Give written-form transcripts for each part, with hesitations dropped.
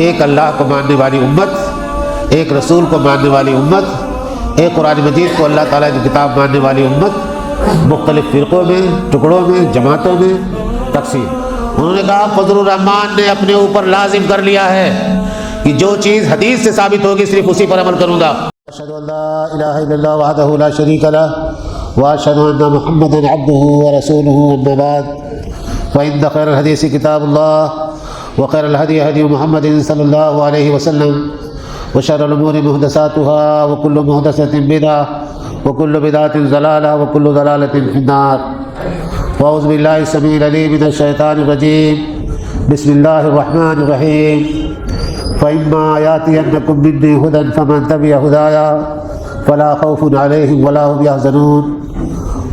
ایک اللہ کو ماننے والی امت، ایک رسول کو ماننے والی امت، ایک قرآن مجید کو اللہ تعالیٰ کی کتاب ماننے والی امت مختلف فرقوں میں، ٹکڑوں میں، جماعتوں میں تقسیم۔ انہوں نے کہا فضل الرحمان نے اپنے اوپر لازم کر لیا ہے کہ جو چیز حدیث سے ثابت ہوگی صرف اسی پر عمل کروں گا۔ اشہد ان لا الہ الا اللہ وحدہ لا شریک لہ واشہد ان محمدا عبدہ ورسولہ، اما بعد فإن خیر الحدیث کتاب اللہ وخیر الہدی ہدی محمد صلی اللہ علیہ وسلم وشر الامور محدثاتها وکل محدثۃ بدعۃ وکل بدعۃ ضلالہ وکل ضلالۃ فی النار۔ واعوذ باللہ السمیع العلیم من الشیطان الرجیم، بسم اللہ الرحمن الرحیم۔ فإما يأتينكم مني هدى فمن تبع هدايا فلا خوف عليهم ولا هم يحزنون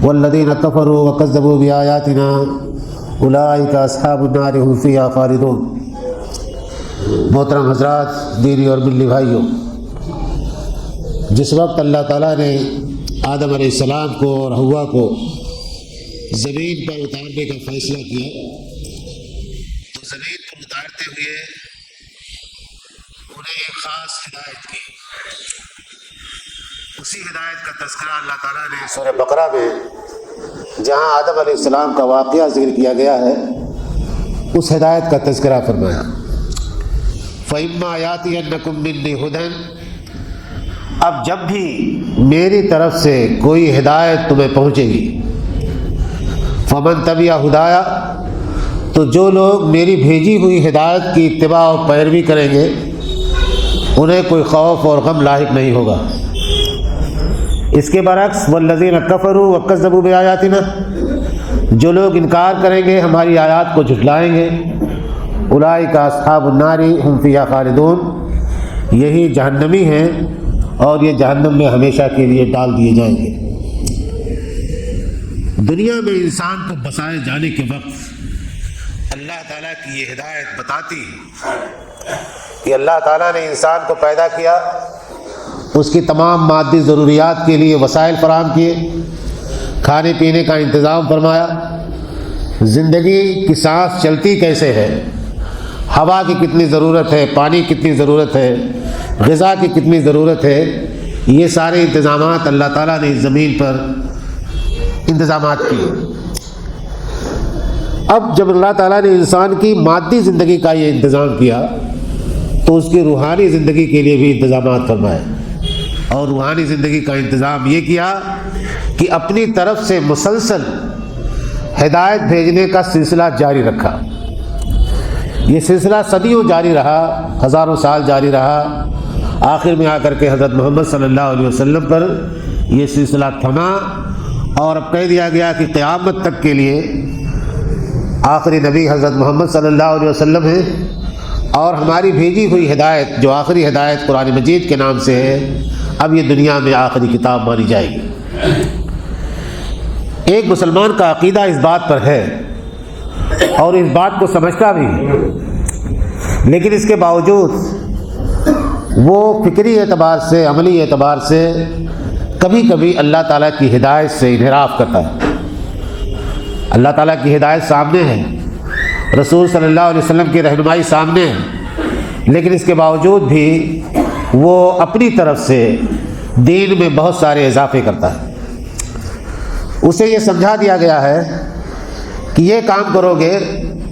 والذين كفروا وكذبوا بآياتنا أولئك أصحاب النار هم فيها خالدون۔ محترم حضرات، دینی اور ملی بھائیوں، جس وقت اللہ تعالیٰ نے آدم علیہ السلام کو اور حوا کو زمین پر اتارنے کا فیصلہ کیا تو زمین پر اتارتے ہوئے انہیں ایک خاص ہدایت کی۔ اسی ہدایت کا تذکرہ اللہ تعالیٰ نے سورہ بقرہ میں جہاں آدم علیہ السلام کا واقعہ ذکر کیا گیا ہے اس ہدایت کا تذکرہ فرمایا۔ فَإِمَّا يَأْتِيَنَّكُم مِّنِّي هُدًى، اب جب بھی میری طرف سے کوئی ہدایت تمہیں پہنچے گی، فَمَن تَبِعَ هُدَايَا، تو جو لوگ میری بھیجی ہوئی ہدایت کی اتباع و پیروی کریں گے انہیں کوئی خوف اور غم لاحق نہیں ہوگا۔ اس کے برعکس والذین کفروا وکذبوا بآیاتنا، جو لوگ انکار کریں گے، ہماری آیات کو جھٹلائیں گے، اولئک اصحاب النار هم فیہا خالدون، یہی جہنمی ہیں اور یہ جہنم میں ہمیشہ کے لیے ڈال دیے جائیں گے۔ دنیا میں انسان کو بسائے جانے کے وقت اللہ تعالیٰ کی یہ ہدایت بتاتی کہ اللہ تعالیٰ نے انسان کو پیدا کیا، اس کی تمام مادی ضروریات کے لیے وسائل فراہم کیے، کھانے پینے کا انتظام فرمایا، زندگی کی سانس چلتی کیسے ہے، ہوا کی کتنی ضرورت ہے، پانی کی کتنی ضرورت ہے، غذا کی کتنی ضرورت ہے، یہ سارے انتظامات اللہ تعالیٰ نے اس زمین پر انتظامات کیے۔ اب جب اللہ تعالیٰ نے انسان کی مادی زندگی کا یہ انتظام کیا تو اس کی روحانی زندگی کے لیے بھی انتظامات فرمائے، اور روحانی زندگی کا انتظام یہ کیا کہ اپنی طرف سے مسلسل ہدایت بھیجنے کا سلسلہ جاری رکھا۔ یہ سلسلہ صدیوں جاری رہا، ہزاروں سال جاری رہا، آخر میں آ کر کے حضرت محمد صلی اللہ علیہ وسلم پر یہ سلسلہ تھما، اور اب کہہ دیا گیا کہ قیامت تک کے لیے آخری نبی حضرت محمد صلی اللہ علیہ وسلم ہیں، اور ہماری بھیجی ہوئی ہدایت جو آخری ہدایت قرآن مجید کے نام سے ہے، اب یہ دنیا میں آخری کتاب مانی جائے گی۔ ایک مسلمان کا عقیدہ اس بات پر ہے اور اس بات کو سمجھتا بھی، لیکن اس کے باوجود وہ فکری اعتبار سے، عملی اعتبار سے کبھی کبھی اللہ تعالیٰ کی ہدایت سے انحراف کرتا ہے۔ اللہ تعالیٰ کی ہدایت سامنے ہے، رسول صلی اللہ علیہ وسلم کی رہنمائی سامنے ہے، لیکن اس کے باوجود بھی وہ اپنی طرف سے دین میں بہت سارے اضافے کرتا ہے۔ اسے یہ سمجھا دیا گیا ہے کہ یہ کام کرو گے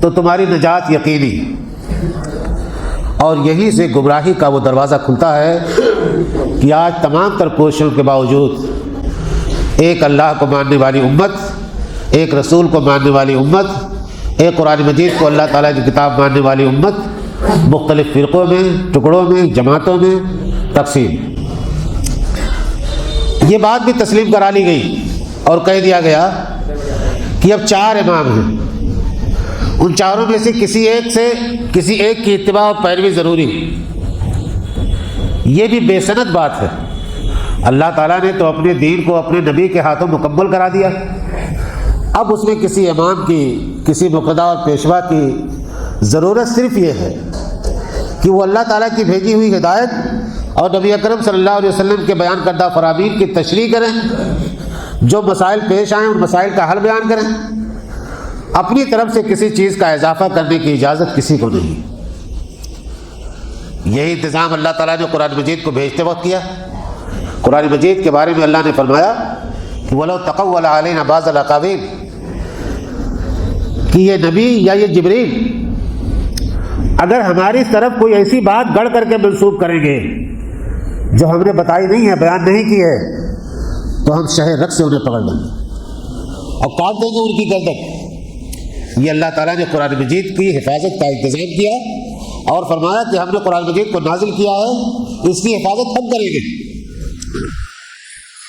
تو تمہاری نجات یقینی، اور یہیں سے گمراہی کا وہ دروازہ کھلتا ہے کہ آج تمام تر کوششوں کے باوجود ایک اللہ کو ماننے والی امت، ایک رسول کو ماننے والی امت، ایک قرآن مجید کو اللہ تعالیٰ کی کتاب ماننے والی امت مختلف فرقوں میں، ٹکڑوں میں، جماعتوں میں تقسیم۔ یہ بات بھی تسلیم کرا لی گئی اور کہہ دیا گیا کہ اب 4 امام ہیں، ان چاروں میں سے کسی ایک کی اتباع و پیروی ضروری۔ یہ بھی بے سند بات ہے۔ اللہ تعالیٰ نے تو اپنے دین کو اپنے نبی کے ہاتھوں مکمل کرا دیا، اب اس میں کسی امام کی، کسی مقتدی اور پیشوا کی ضرورت صرف یہ ہے کہ وہ اللہ تعالیٰ کی بھیجی ہوئی ہدایت اور نبی اکرم صلی اللہ علیہ وسلم کے بیان کردہ فرامین کی تشریح کریں، جو مسائل پیش آئیں ان مسائل کا حل بیان کریں، اپنی طرف سے کسی چیز کا اضافہ کرنے کی اجازت کسی کو نہیں۔ یہی انتظام اللہ تعالیٰ نے قرآن مجید کو بھیجتے وقت کیا۔ قرآن مجید کے بارے میں اللہ نے فرمایا کہ وَلَوْ تَقَوَّلَ عَلَيْنَا بَعْضَ الْأَقَاوِيلِ، کہ یہ نبی یا یہ جبریل اگر ہماری طرف کوئی ایسی بات گڑھ کر کے منسوب کریں گے جو ہم نے بتائی نہیں ہے، بیان نہیں کی ہے، تو ہم شہ رگ سے انہیں پکڑ لیں گے اور کاٹ دیں گے ان کی گردن۔ یہ اللہ تعالیٰ نے قرآن مجید کی حفاظت کا انتظام کیا اور فرمایا کہ ہم نے قرآن مجید کو نازل کیا ہے، اس کی حفاظت ہم کریں گے۔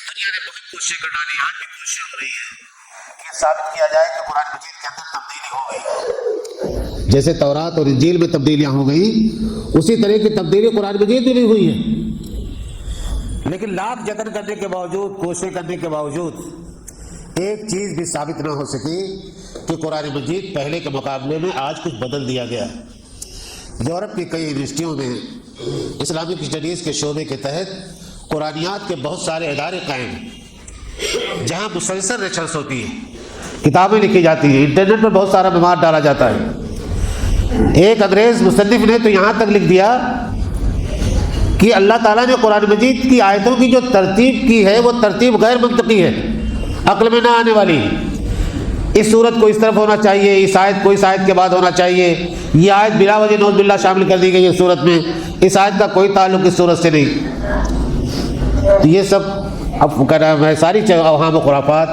دنیا نے بہت کوششیں کر ڈالی، آج بھی کوشش ہو رہی ہے کہ ثابت کیا جائے کہ قرآن مجید کے اندر تبدیلی ہو گئی۔ جیسے تورات اور انجیل میں تبدیلیاں ہو گئی، اسی طرح کی تبدیلی قرآن مجید میں بھی ہوئی ہے، لیکن لاکھ جتن کرنے کے باوجود، کوششیں کرنے کے باوجود ایک چیز بھی ثابت نہ ہو سکی کہ قرآن مجید پہلے کے مقابلے میں آج کچھ بدل دیا گیا۔ یورپ کی کئی یونیورسٹیوں میں اسلامک اسٹڈیز کے شعبے کے تحت قرآنیات کے بہت سارے ادارے قائم ہیں، جہاں مسلسل ریسرچ ہوتی ہے، کتابیں لکھی جاتی ہیں، انٹرنیٹ پر بہت سارا مواد ڈالا جاتا ہے۔ ایک انگریز مصنف نے تو یہاں تک لکھ دیا کہ اللہ تعالیٰ نے قرآن مجید کی آیتوں کی جو ترتیب کی ہے وہ ترتیب غیر منطقی ہے، عقل میں نہ آنے والی۔ اس صورت کو اس طرف ہونا چاہیے، اس آیت کو اس آیت کے بعد ہونا چاہیے، یہ آیت بلا وجہ نعوذ باللہ شامل کر دی گئی ہے صورت میں، اس آیت کا کوئی تعلق اس صورت سے نہیں۔ تو یہ سب اب کہہ رہا ہے ساری اوہام و خرافات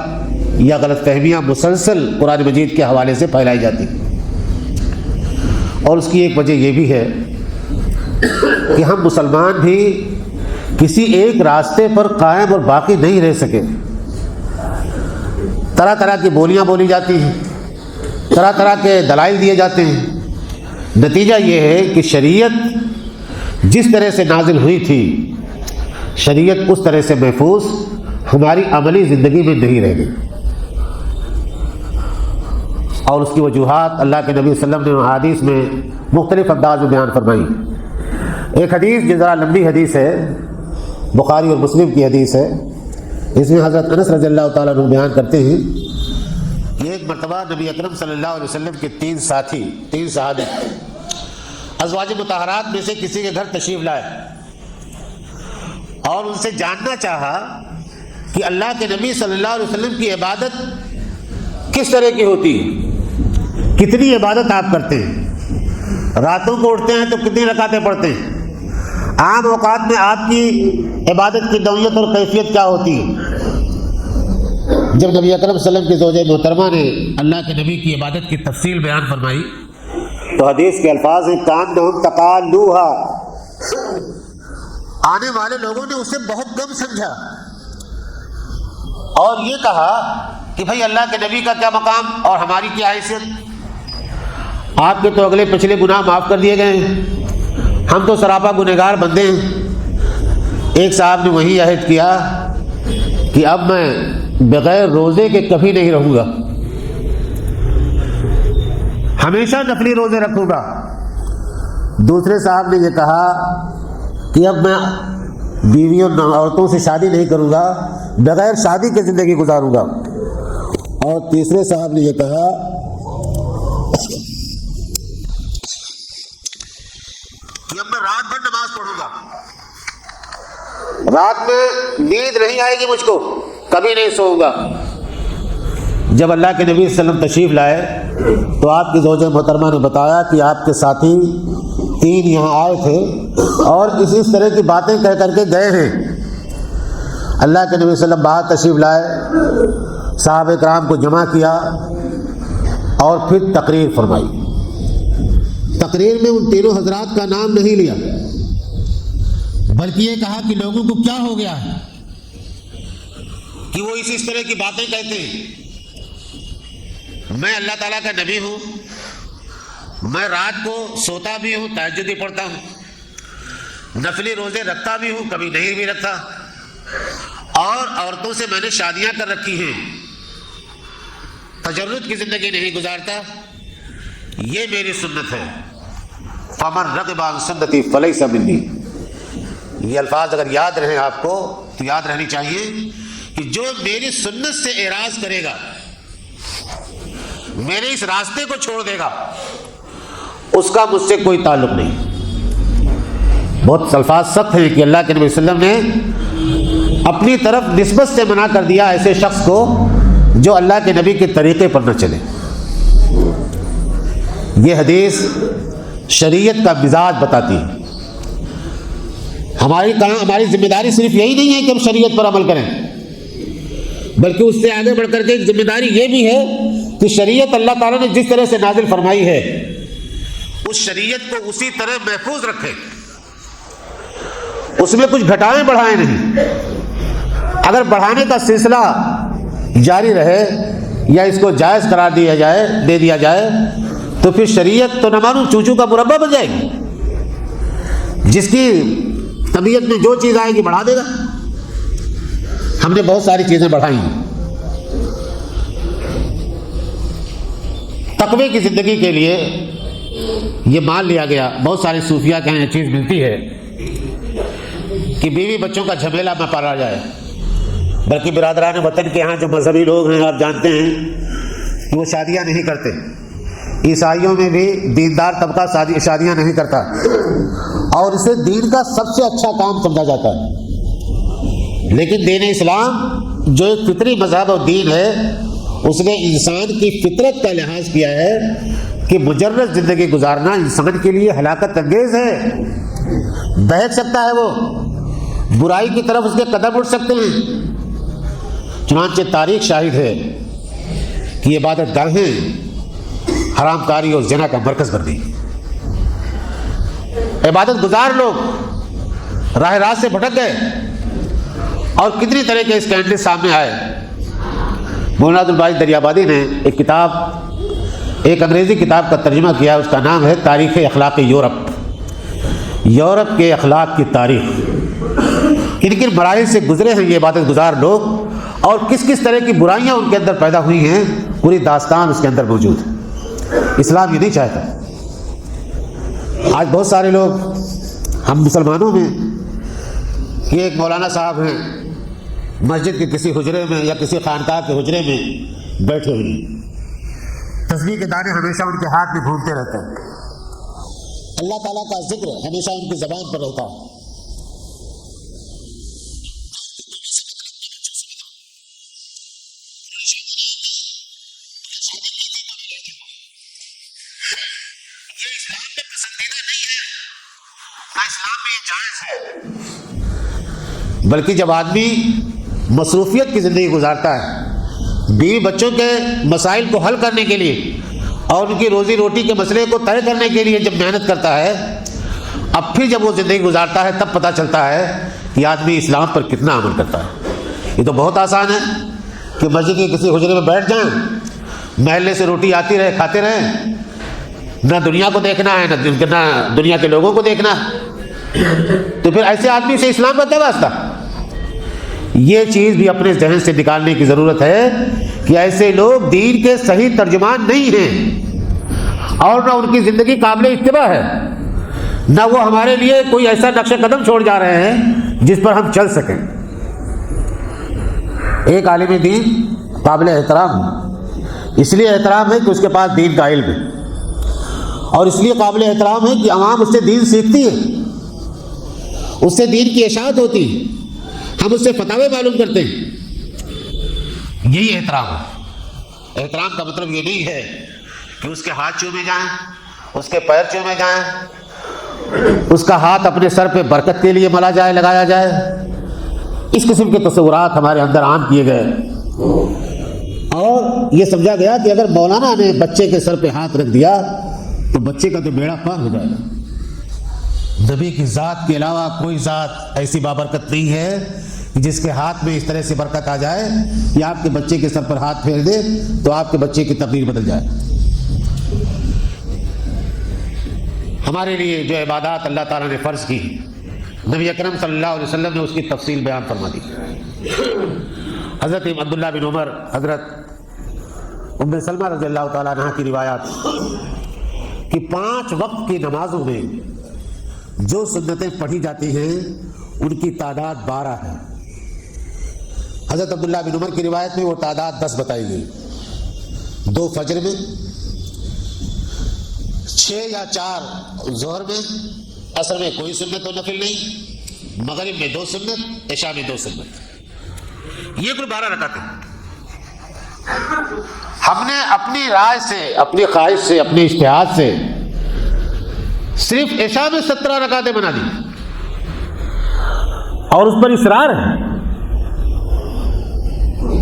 یا غلط فہمیاں مسلسل قرآن مجید کے حوالے سے پھیلائی جاتی، اور اس کی ایک وجہ یہ بھی ہے کہ ہم مسلمان بھی کسی ایک راستے پر قائم اور باقی نہیں رہ سکے۔ طرح طرح کی بولیاں بولی جاتی ہیں، طرح طرح کے دلائل دیے جاتے ہیں، نتیجہ یہ ہے کہ شریعت جس طرح سے نازل ہوئی تھی، شریعت اس طرح سے محفوظ ہماری عملی زندگی میں نہیں رہ گئی، اور اس کی وجوہات اللہ کے نبی صلی اللہ علیہ وسلم نے حدیث میں مختلف انداز میں بیان فرمائی۔ ایک حدیث جو ذرا لمبی حدیث ہے، بخاری اور مسلم کی حدیث ہے، اس میں حضرت انس رضی اللہ تعالیٰ عنہ بیان کرتے ہیں کہ ایک مرتبہ نبی اکرم صلی اللہ علیہ وسلم کے تین صحابی ازواج مطہرات میں سے کسی کے گھر تشریف لائے اور ان سے جاننا چاہا کہ اللہ کے نبی صلی اللہ علیہ وسلم کی عبادت کس طرح کی ہوتی ہے، کتنی عبادت آپ کرتے ہیں، راتوں کو اٹھتے ہیں تو کتنی رکعتیں پڑھتے ہیں، عام اوقات میں آپ کی عبادت کی نوعیت اور کیفیت کیا ہوتی ہے۔ جب نبی اکرم صلی اللہ علیہ وسلم کی زوجہ محترمہ نے اللہ کے نبی کی عبادت کی تفصیل بیان فرمائی تو حدیث کے الفاظ ہیں کانہم تقالوہا، آنے والے لوگوں نے اسے بہت کم سمجھا اور یہ کہا کہ بھائی اللہ کے نبی کا کیا مقام اور ہماری کیا حیثیت، آپ کے تو اگلے پچھلے گناہ معاف کر دیے گئے ہیں، ہم تو سراپا گنہگار بندے ہیں۔ ایک صاحب نے وہی عہد کیا کہ اب میں بغیر روزے کے کبھی نہیں رہوں گا، ہمیشہ نفلی روزے رکھوں گا۔ دوسرے صاحب نے یہ کہا کہ اب میں بیویوں عورتوں سے شادی نہیں کروں گا، بغیر شادی کی زندگی گزاروں گا۔ اور تیسرے صاحب نے یہ کہا کہ اب میں رات بھر نماز پڑھوں گا، رات میں نیند نہیں آئے گی مجھ کو، کبھی نہیں سوؤں گا۔ جب اللہ کے نبی صلی اللہ علیہ وسلم تشریف لائے تو آپ کی زوجہ محترمہ نے بتایا کہ آپ کے ساتھی تین یہاں آئے تھے اور اس طرح کی باتیں کہہ کر کے گئے ہیں۔ اللہ کے نبی صلی اللہ علیہ وسلم باہر تشریف لائے، صحابہ کرام کو جمع کیا اور پھر تقریر فرمائی۔ تقریر میں ان تینوں حضرات کا نام نہیں لیا، بلکہ یہ کہا کہ لوگوں کو کیا ہو گیا ہے کہ وہ اس طرح کی باتیں کہتے ہیں۔ میں اللہ تعالیٰ کا نبی ہوں، میں رات کو سوتا بھی ہوں، تہجد بھی پڑھتا ہوں، نفلی روزے رکھتا بھی ہوں، کبھی نہیں بھی رکھتا، اور عورتوں سے میں نے شادیاں کر رکھی ہیں، تجرد کی زندگی نہیں گزارتا، یہ میری سنت ہے۔ فمن رغب عن سنتی فلیس منی۔ یہ الفاظ اگر یاد رہیں آپ کو تو یاد رہنی چاہیے کہ جو میری سنت سے اعراض کرے گا، میرے اس راستے کو چھوڑ دے گا، اس کا مجھ سے کوئی تعلق نہیں۔ بہت الفاظ سخت ہیں کہ اللہ کے نبی صلی اللہ علیہ وسلم نے اپنی طرف نسبت سے منع کر دیا ایسے شخص کو جو اللہ کے نبی کے طریقے پر نہ چلے. یہ حدیث شریعت کا مزاج بتاتی ہے. ہماری ذمہ داری صرف یہی نہیں ہے کہ ہم شریعت پر عمل کریں، بلکہ اس سے آگے بڑھ کر کے ایک ذمہ داری یہ بھی ہے کہ شریعت اللہ تعالیٰ نے جس طرح سے نازل فرمائی ہے اس شریعت کو اسی طرح محفوظ رکھے، اس میں کچھ گھٹائیں بڑھائیں نہیں. اگر بڑھانے کا سلسلہ جاری رہے یا اس کو جائز قرار دے دیا جائے تو پھر شریعت تو نہ مانو چوچو کا مربع بن جائے گی. جس کی طبیعت میں جو چیز آئے گی بڑھا دے گا. ہم نے بہت ساری چیزیں بڑھائی ہیں. تقوی کی زندگی کے لیے یہ مان لیا گیا، بہت سارے صوفیاء کے یہاں یہ چیز ملتی ہے کہ بیوی بچوں کا جھمیلا نہ پالا جائے. بلکہ برادران وطن کے یہاں جو مذہبی لوگ ہیں آپ جانتے ہیں کہ وہ شادیاں نہیں کرتے. عیسائیوں میں بھی دیندار طبقہ شادیاں نہیں کرتا اور اسے دین کا سب سے اچھا کام سمجھا جاتا ہے. لیکن دین اسلام جو ایک فطری مذہب اور دین ہے اس نے انسان کی فطرت کا لحاظ کیا ہے کہ مجرد زندگی گزارنا انسان کے لیے ہلاکت انگیز ہے. بہک سکتا ہے، وہ برائی کی طرف اس کے قدم اٹھ سکتے ہیں. چنانچہ تاریخ شاہد ہے کہ عبادت گاہیں حرام کاری اور زنا کا مرکز بن گئی. عبادت گزار لوگ راہ راست سے بھٹک گئے اور کتنی طرح کے اسکینڈل سامنے آئے. مولانا عبدالباری دریابادی نے ایک انگریزی کتاب کا ترجمہ کیا، اس کا نام ہے تاریخ اخلاق یورپ. یورپ کے اخلاق کی تاریخ، کن کن مراحل سے گزرے ہیں یہ عبادت گزار لوگ اور کس کس طرح کی برائیاں ان کے اندر پیدا ہوئی ہیں، پوری داستان اس کے اندر موجود ہے. اسلام یہ نہیں چاہتا. آج بہت سارے لوگ ہم مسلمانوں میں یہ ایک مولانا صاحب ہیں مسجد کے کسی حجرے میں یا کسی خانقاہ کے حجرے میں بیٹھے ہوئے ہیں، تسبیح کے دانے ہمیشہ ان کے ہاتھ میں گھومتے رہتے ہیں، اللہ تعالیٰ کا ذکر ہمیشہ ان کی زبان پر رہتا ہے. بلکہ جب آدمی مصروفیت کی زندگی گزارتا ہے، بیوی بچوں کے مسائل کو حل کرنے کے لیے اور ان کی روزی روٹی کے مسئلے کو طے کرنے کے لیے جب محنت کرتا ہے، اب پھر جب وہ زندگی گزارتا ہے تب پتہ چلتا ہے کہ آدمی اسلام پر کتنا عمل کرتا ہے. یہ تو بہت آسان ہے کہ مسجد کے کسی حجرے میں بیٹھ جائیں، محلے سے روٹی آتی رہے، کھاتے رہیں، نہ دنیا کو دیکھنا ہے نہ دنیا کے لوگوں کو دیکھنا ہے. تو پھر ایسے آدمی سے اسلام کا کیا واسطہ؟ یہ چیز بھی اپنے ذہن سے نکالنے کی ضرورت ہے کہ ایسے لوگ دین کے صحیح ترجمان نہیں ہیں اور نہ ان کی زندگی قابل اتباع ہے، نہ وہ ہمارے لیے کوئی ایسا نقش قدم چھوڑ جا رہے ہیں جس پر ہم چل سکیں. ایک عالم دین قابل احترام، اس لیے احترام ہے کہ اس کے پاس دین کا علم ہے، اور اس لیے قابل احترام ہے کہ عوام اس سے دین سیکھتی ہے، اس سے دین کی اشاعت ہوتی ہے، ہم اس سے فتاوے معلوم کرتے ہیں. یہی احترام ہے. احترام کا مطلب یہ نہیں ہے کہ اس کے ہاتھ چومے جائیں، اس کے پیر چومے جائیں، اس کا ہاتھ اپنے سر پہ برکت کے لیے ملا جائے، لگایا جائے. اس قسم کے تصورات ہمارے اندر عام کیے گئے اور یہ سمجھا گیا کہ اگر مولانا نے بچے کے سر پہ ہاتھ رکھ دیا تو بچے کا تو بیڑا پار ہو جائے گا. نبی کی ذات کے علاوہ کوئی ذات ایسی بابرکت نہیں ہے جس کے ہاتھ میں اس طرح سے برکت آ جائے کہ آپ کے بچے کے سر پر ہاتھ پھیر دے تو آپ کے بچے کی تقدیر بدل جائے. ہمارے لیے جو عبادات اللہ تعالیٰ نے فرض کی، نبی اکرم صلی اللہ علیہ وسلم نے اس کی تفصیل بیان فرما دی. حضرت عبداللہ بن عمر، حضرت ام سلمہ رضی اللہ تعالیٰ عنہ کی روایات کہ 5 وقت کی نمازوں میں جو سنتیں پڑھی جاتی ہیں ان کی تعداد 12 ہے. حضرت عبداللہ بن عمر کی روایت میں وہ تعداد 10 بتائی گئی. 2 فجر میں، 6 یا 4 ظہر میں عصر میں کوئی سنت و نفل نہیں، مغرب میں 2 سنت، عشاء میں 2 سنت، یہ کل 12 رکعتیں۔ ہم نے اپنی رائے سے، اپنی خواہش سے، اپنے اجتہاد سے صرف عشاء میں 17 رکعتیں بنا دی، اور اس پر اصرار ہے۔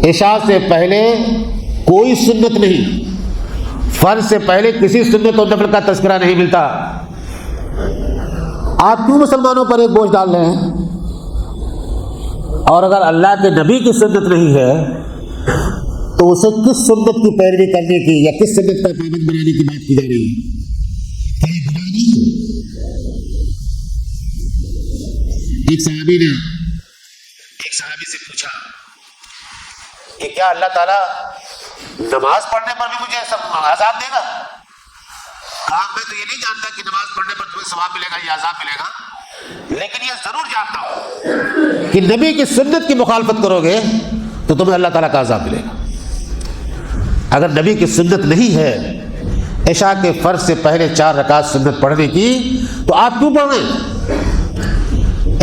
عشاء سے پہلے کوئی سنت نہیں، فرض سے پہلے کسی سنت و نفل کا تذکرہ نہیں ملتا۔ آپ کیوں مسلمانوں پر ایک بوجھ ڈال رہے ہیں؟ اور اگر اللہ کے نبی کی سنت نہیں ہے تو اسے کس سنت کی پیروی کرنے کی یا کس سنت کا پابند بنانے کی بات کی جا رہی ہے؟ ایک صحابی سے پوچھا کہ کیا اللہ تعالیٰ نماز پڑھنے پر بھی مجھے عذاب دے گا؟ کہا میں تو یہ نہیں جانتا کہ نماز پڑھنے پر تمہیں ثواب ملے گا یا عذاب ملے گا، لیکن یہ ضرور جانتا ہوں کہ نبی کی سنت کی مخالفت کرو گے تو تمہیں اللہ تعالیٰ کا عذاب ملے گا۔ اگر نبی کی سنت نہیں ہے عشاء کے فرض سے پہلے 4 رکعت سنت پڑھنے کی، تو آپ کیوں پڑھ رہے ہیں؟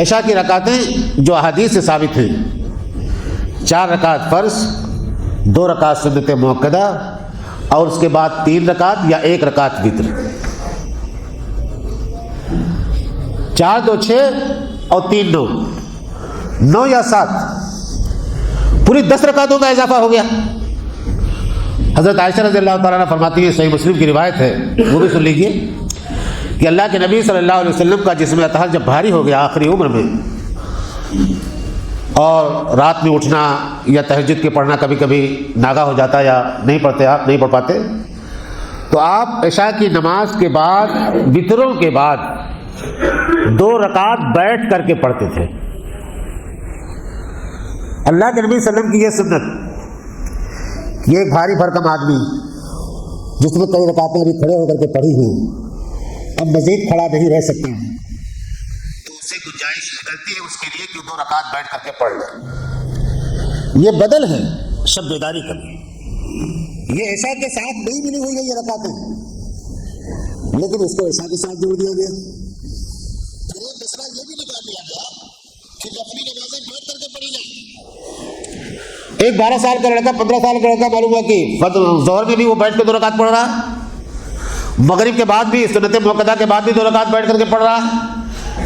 عشاء کی رکعتیں جو احادیث سے ثابت ہیں، 4 رکعت فرض، 2 رکعت سنت مؤکدہ، اور اس کے بعد 3 رکعت یا 1 رکعت وتر، 4 2 6 اور 3 9، 9 یا 7، پوری 10 رکعتوں کا اضافہ ہو گیا۔ حضرت عائشہ رضی اللہ تعالیٰ عنہ فرماتی ہے، صحیح مسلم کی روایت ہے، وہ بھی سن لیجیے، کہ اللہ کے نبی صلی اللہ علیہ وسلم کا جسم اطہر جب بھاری ہو گیا آخری عمر میں، اور رات میں اٹھنا یا تہجد کے پڑھنا کبھی کبھی ناگا ہو جاتا یا نہیں پڑھ پاتے، تو آپ عشاء کی نماز کے بعد وتروں کے بعد 2 رکعت بیٹھ کر کے پڑھتے تھے۔ اللہ کے نبی صلی اللہ علیہ وسلم کی یہ سنت، یہ ایک بھاری بھرکم آدمی جس نے کئی رکعتیں ابھی کھڑے ہو کر کے پڑھی ہیں، اب مزید کھڑا نہیں رہ سکتا، تو اسے گنجائش نکلتی ہے اس کے لیے کہ 2 رکعت بیٹھ کر کے پڑھ لے۔ یہ بدل ہے شب بیداری کا، یہ عشاء کے ساتھ نہیں ملی ہوئی ہے یہ رکعتیں، لیکن اس کو عشاء کے ساتھ جوڑ دیا گیا۔ مسئلہ یہ بھی نکال دیا گیا کہ اپنی نمازیں بیٹھ کر کے پڑھی جائیں۔ ایک 12 سال کا لڑکا، 15 سال کا لڑکا معلوم ہوا کہ ظہر میں بھی وہ بیٹھ کے 2 رکعت پڑھ رہا، مغرب کے بعد بھی، سنت مؤکدہ کے بعد بھی 2 رکعت بیٹھ کر کے پڑھ رہا،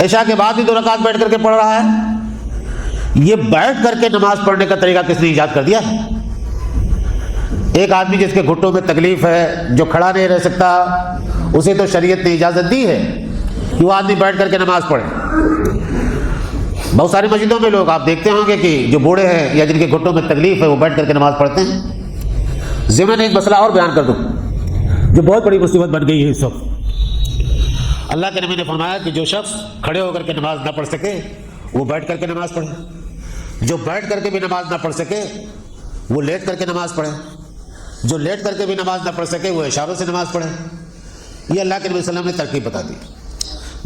عشاء کے بعد بھی 2 رکعت بیٹھ کر کے پڑھ رہا ہے۔ یہ بیٹھ کر کے نماز پڑھنے کا طریقہ کس نے ایجاد کر دیا؟ ایک آدمی جس کے گھٹوں میں تکلیف ہے، جو کھڑا نہیں رہ سکتا، اسے تو شریعت نے اجازت دی ہے کہ وہ آدمی بیٹھ کر کے نماز پڑھے۔ بہت ساری مسجدوں میں لوگ آپ دیکھتے ہوں گے کہ جو بوڑھے ہیں یا جن کے گھٹوں میں تکلیف ہے وہ بیٹھ کر کے نماز پڑھتے ہیں۔ ضمن ایک مسئلہ اور بیان کر دوں جو بہت بڑی مصیبت بن گئی ہے اس وقت۔ اللہ کے نبی نے فرمایا کہ جو شخص کھڑے ہو کر کے نماز نہ پڑھ سکے وہ بیٹھ کر کے نماز پڑھے، جو بیٹھ کر کے بھی نماز نہ پڑھ سکے وہ لیٹ کر کے نماز پڑھے، جو لیٹ کر کے بھی نماز نہ پڑھ سکے وہ اشاروں سے نماز پڑھے۔ یہ اللہ کے نبی صلی اللہ علیہ وسلم نے ترکیب بتا دی۔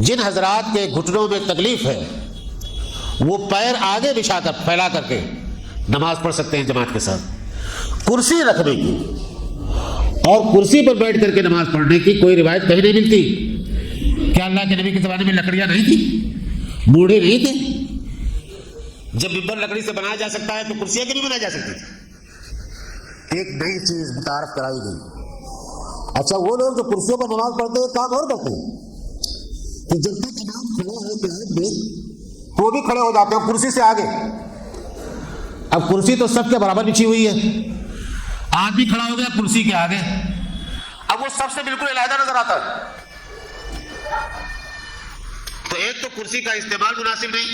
جن حضرات کے گھٹنوں میں تکلیف ہے وہ پیر آگے بچھا کر، پھیلا کر کے نماز پڑھ سکتے ہیں جماعت کے ساتھ۔ کرسی رکھنے کی اور کرسی پر بیٹھ کر کے نماز پڑھنے کی کوئی روایت کہیں نہیں ملتی۔ کیا اللہ کے نبی کے زمانے میں لکڑیاں نہیں تھیں؟ بوڑھے نہیں تھے؟ جب ممبر لکڑی سے بنایا جا سکتا ہے تو کرسیاں کیوں نہیں بنائی جا سکتی؟ ایک نئی چیز متعارف کرائی گئی۔ اچھا، وہ لوگ جو کرسیوں پر نماز پڑھتے ہیں کام اور کرتے ہیں کہ جب تک امام کھڑا ہے قیام میں وہ بھی کھڑے ہو جاتے ہیں کرسی سے آگے۔ اب کرسی تو سب کے برابر بچھی ہوئی ہے، آدمی کھڑا ہو گیا کرسی کے آگے، اب وہ سب سے بالکل علیحدہ نظر آتا ہے۔ تو ایک تو کرسی کا استعمال مناسب نہیں،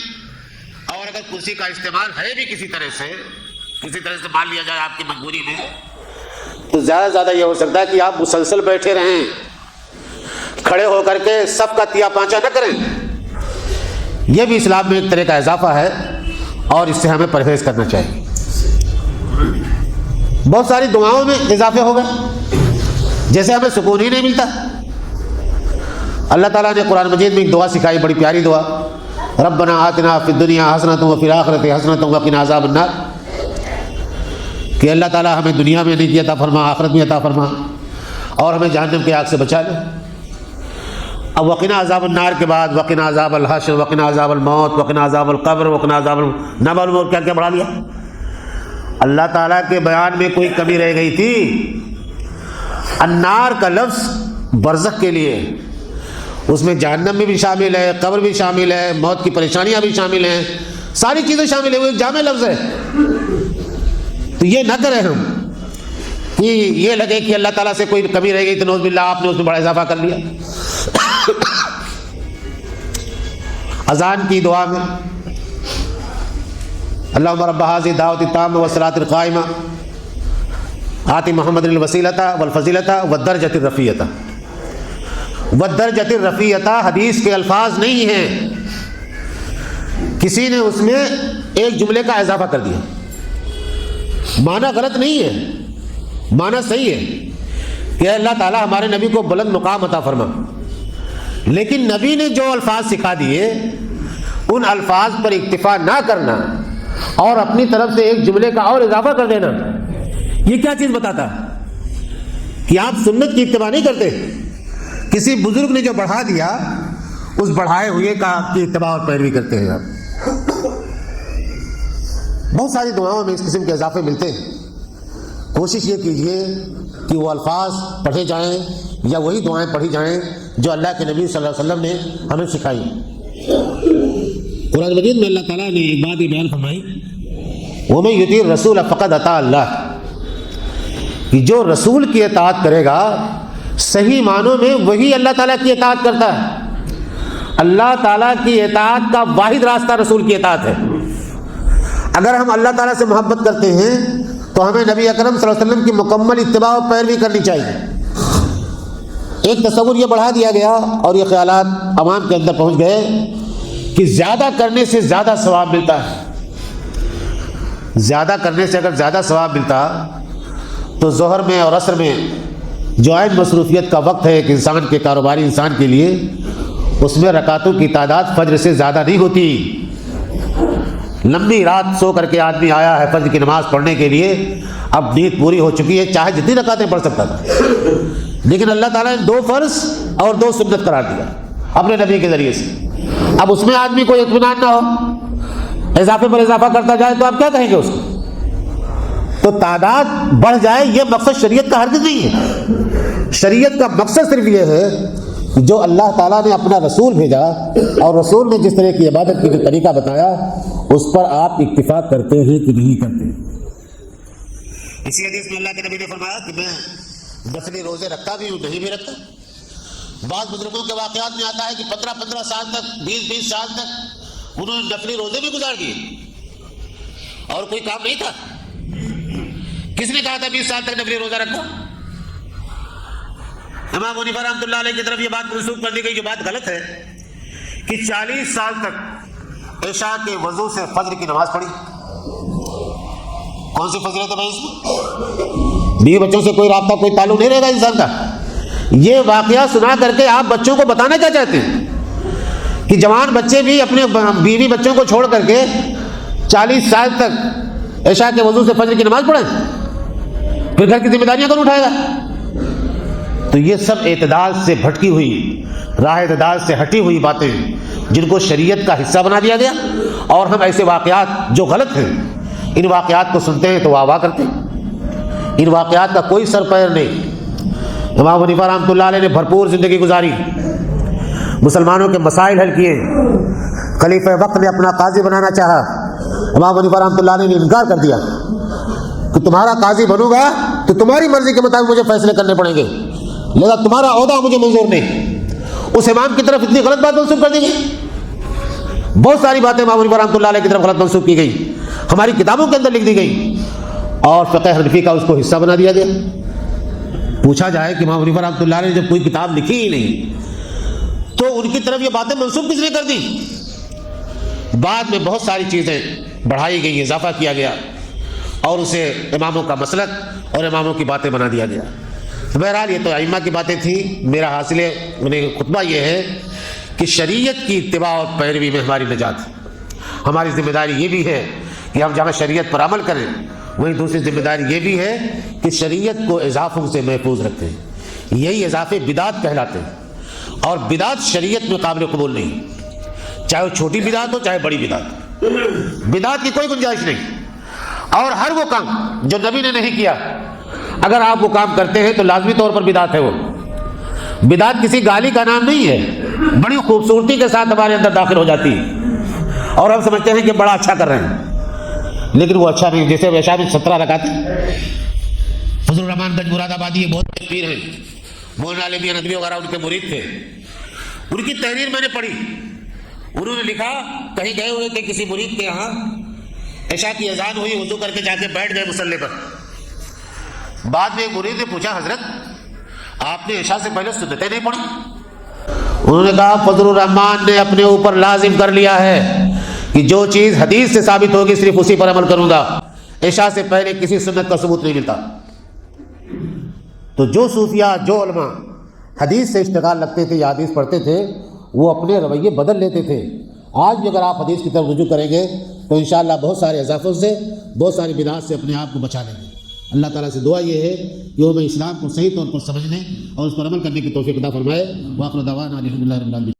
اور اگر کرسی کا استعمال ہے بھی کسی طرح سے مان لیا جائے آپ کی مجبوری میں، تو زیادہ سے زیادہ یہ ہو سکتا ہے کہ آپ مسلسل بیٹھے رہیں، کھڑے ہو کر کے سب کا تیا پانچا نہ کریں۔ یہ بھی اسلام میں ایک طرح کا اضافہ ہے اور اس سے ہمیں پرہیز کرنا چاہیے۔ بہت ساری دعاؤں میں اضافے ہو گئے، جیسے ہمیں سکون ہی نہیں ملتا۔ اللہ تعالیٰ نے قرآن مجید میں ایک دعا سکھائی، بڑی پیاری دعا، ربنا آتنا فی الدنیا حسنۃ وفی الآخرۃ حسنۃ وقنا عذاب النار، کہ اللہ تعالیٰ ہمیں دنیا میں نیکی عطا فرما، آخرت میں عطا فرما، اور ہمیں جہنم کی آگ سے بچا لے۔ اب وقنا عذاب النار کے بعد وقنا عذاب الحشر، وقنا عذاب الموت، وقنا عذاب القبر، وقنا عذاب نہ معلوم اور کیا کیا بڑھا لیا۔ اللہ تعالیٰ کے بیان میں کوئی کمی رہ گئی تھی؟ النار کا لفظ برزخ کے لیے، اس میں جہنم میں بھی شامل ہے، قبر بھی شامل ہے، موت کی پریشانیاں بھی شامل ہیں، ساری چیزیں شامل ہیں، وہ ایک جامع لفظ ہے۔ تو یہ نہ کریں ہم کہ یہ لگے کہ اللہ تعالیٰ سے کوئی کمی رہ گئی تو نعوذ باللہ آپ نے اس میں بڑا اضافہ کر لیا۔ اذان کی دعا میں اللہم رب هذه الدعوۃ التامہ والصلاۃ القائمہ آت محمد الوسیلۃ والفضیلۃ والدرجۃ الرفیعۃ۔ والدرجۃ الرفیعۃ حدیث کے الفاظ نہیں ہیں، کسی نے اس میں ایک جملے کا اضافہ کر دیا۔ معنی غلط نہیں ہے، معنی صحیح ہے کہ اللہ تعالیٰ ہمارے نبی کو بلند مقام عطا فرما، لیکن نبی نے جو الفاظ سکھا دیے ان الفاظ پر اکتفا نہ کرنا اور اپنی طرف سے ایک جملے کا اور اضافہ کر دینا، یہ کیا چیز بتاتا کہ آپ سنت کی اتباع نہیں کرتے؟ کسی بزرگ نے جو بڑھا دیا اس بڑھائے ہوئے کا کی اتباع اور پیروی کرتے ہیں آپ۔ بہت ساری دعاؤں میں اس قسم کے اضافے ملتے ہیں، کوشش یہ کیجئے کہ وہ الفاظ پڑھے جائیں یا وہی دعائیں پڑھی جائیں جو اللہ کے نبی صلی اللہ علیہ وسلم نے ہمیں سکھائی۔ قرآن مجید میں اللہ تعالیٰ نے ایک بات یہ بیان فرمائی، وَمَن يُطِعِ الرَّسُولَ فَقَدْ أَطَاعَ اللَّهَ، کہ جو رسول کی اطاعت کرے گا صحیح معنوں میں وہی اللہ تعالیٰ کی اطاعت کرتا ہے۔ اللہ تعالیٰ کی اطاعت کا واحد راستہ رسول کی اطاعت ہے۔ اگر ہم اللہ تعالیٰ سے محبت کرتے ہیں تو ہمیں نبی اکرم صلی اللہ علیہ وسلم کی مکمل اتباع و پیروی کرنی چاہیے۔ ایک تصور یہ بڑھا دیا گیا اور یہ خیالات عوام کے اندر پہنچ گئے کہ زیادہ کرنے سے زیادہ ثواب ملتا ہے۔ زیادہ کرنے سے اگر زیادہ ثواب ملتا تو ظہر میں اور عصر میں جو عین مصروفیت کا وقت ہے ایک انسان کے، کاروباری انسان کے لیے، اس میں رکعتوں کی تعداد فجر سے زیادہ نہیں ہوتی۔ لمبی رات سو کر کے آدمی آیا ہے فجر کی نماز پڑھنے کے لیے، اب نیند پوری ہو چکی ہے، چاہے جتنی رکعتیں پڑھ سکتا تھا، لیکن اللہ تعالیٰ نے 2 فرض اور 2 سنت قرار دیا اپنے نبی کے ذریعے سے۔ اب اس میں آدمی کو اطمینان نہ ہو، اضافے پر اضافہ کرتا جائے تو آپ کیا کہیں گے اس کو؟ تو تعداد بڑھ جائے یہ مقصد شریعت کا ہرگز نہیں ہے۔ شریعت کا مقصد صرف یہ ہے کہ جو اللہ تعالیٰ نے اپنا رسول بھیجا اور رسول نے جس طرح کی عبادت کی جو طریقہ بتایا اس پر آپ اکتفا کرتے ہیں کہ نہیں کرتے۔ اسی حدیث میں اللہ کے نبی نے فرمایا کہ میں نفلی روزے رکھتا بھی ہوں، نہیں بھی رکھتا۔ بعض بزرگوں کے واقعات میں آتا ہے کہ 15 سال تک، 20 سال تک انہوں نے نفلی روزے بھی گزار دیے اور کوئی کام نہیں تھا۔ کس نے کہا تھا 20 سال تک نفلی روزہ رکھو؟ امام حنیفہ رحمۃ اللہ علیہ کی طرف یہ بات منسوخ کر دی گئی، جو بات غلط ہے، کہ 40 سال تک عشاء کے وضو سے فجر کی نماز پڑھی۔ کون سی فضیلت ہے بھائی اس میں؟ بیوی بچوں سے کوئی رابطہ، کوئی تعلق نہیں رہے گا انسان کا۔ یہ واقعہ سنا کر کے آپ بچوں کو بتانا کیا چاہتے ہیں کہ جوان بچے بھی اپنے بیوی بچوں کو چھوڑ کر کے 40 سال تک عشاء کے وضو سے فجر کی نماز پڑھیں، پھر گھر کی ذمہ داریاں کون اٹھائے گا؟ تو یہ سب اعتدال سے بھٹکی ہوئی، راہ اعتدال سے ہٹی ہوئی باتیں جن کو شریعت کا حصہ بنا دیا گیا، اور ہم ایسے واقعات جو غلط ہیں ان واقعات کو سنتے ہیں تو واہ واہ کرتے ہیں۔ ان واقعات کا کوئی سر پیر نہیں۔ امام حنیفہ رحمۃ اللہ علیہ نے بھرپور زندگی گزاری، مسلمانوں کے مسائل حل کیے، خلیفہ وقت نے اپنا قاضی بنانا چاہا، امام حنیفہ رحمۃ اللہ علیہ نے انکار کر دیا کہ تمہارا قاضی بنوں گا تو تمہاری مرضی کے مطابق مجھے فیصلے کرنے پڑیں گے، لہذا تمہارا عہدہ مجھے منظور نہیں۔ اس امام کی طرف اتنی غلط بات منسوخ کر دی گئی، بہت ساری باتیں امام حنیفہ رحمۃ اللہ علیہ کی طرف غلط منسوخ کی گئی، ہماری کتابوں کے اندر لکھ دی گئی، اور فقہ حنفی کا اس کو حصہ بنا دیا گیا۔ پوچھا جائے کہ امام حنیفہ رحمۃ اللہ علیہ نے جب کوئی کتاب لکھی ہی نہیں تو ان کی طرف یہ باتیں منسوخ کس نے کر دی؟ بعد میں بہت ساری چیزیں بڑھائی گئی، اضافہ کیا گیا اور اسے اماموں کا مسلک اور اماموں کی باتیں بنا دیا گیا۔ بہرحال یہ تو ائمہ کی باتیں تھیں۔ میرا حاصل خطبہ یہ ہے کہ شریعت کی اتباع اور پیروی میں ہماری نجات ہے۔ ہماری ذمہ داری یہ بھی ہے کہ ہم جہاں شریعت پر عمل کریں، وہیں دوسری ذمہ داری یہ بھی ہے کہ شریعت کو اضافوں سے محفوظ رکھیں۔ یہی اضافے بدعت کہلاتے ہیں، اور بدعت شریعت میں قابل قبول نہیں، چاہے وہ چھوٹی بدعت ہو چاہے بڑی بدعت، بدعت کی کوئی گنجائش نہیں۔ اور ہر وہ کام جو نبی نے نہیں کیا، اگر آپ وہ کام کرتے ہیں تو لازمی طور پر بدعت ہے۔ وہ بدعت کسی گالی کا نام نہیں ہے، بڑی خوبصورتی کے ساتھ ہمارے اندر داخل ہو جاتی ہے اور ہم سمجھتے ہیں کہ بڑا اچھا کر رہے ہیں، لیکن وہ اچھا نہیں۔ جیسے عشاء میں 17 رکعت، فضل الرحمان گنج مراد آبادی یہ بہت پیر ہیں، مولانا علی میاں ندوی وغیرہ ان کے مرید تھے، ان کی تحریر میں نے پڑھی، انہوں نے لکھا کہیں گئے ہوئے کہ کسی مرید کے یہاں عشاء کی اذان ہوئی، وضو کر کے جا کے بیٹھ گئے مصلی پر۔ بعد میں ایک مرید نے پوچھا حضرت آپ نے عشاء سے پہلے سنتیں نہیں پڑھی؟ انہوں نے کہا فضل الرحمان نے اپنے اوپر لازم کر لیا ہے کہ جو چیز حدیث سے ثابت ہوگی صرف اسی پر عمل کروں گا، عشاء سے پہلے کسی سنت کا ثبوت نہیں ملتا۔ تو جو صوفیاء، جو علماء حدیث سے اشتغال رکھتے تھے یا حدیث پڑھتے تھے، وہ اپنے رویے بدل لیتے تھے۔ آج بھی اگر آپ حدیث کی طرف رجوع کریں گے تو انشاءاللہ بہت سارے اضافوں سے، بہت ساری بدعات سے اپنے آپ کو بچا لیں گے۔ اللہ تعالیٰ سے دعا یہ ہے کہ وہ ہمیں اسلام کو صحیح طور پر سمجھنے اور اس پر عمل کرنے کی توفیق عطا فرمائے۔ وآخر دعوانا الحمدللہ رب العالمین۔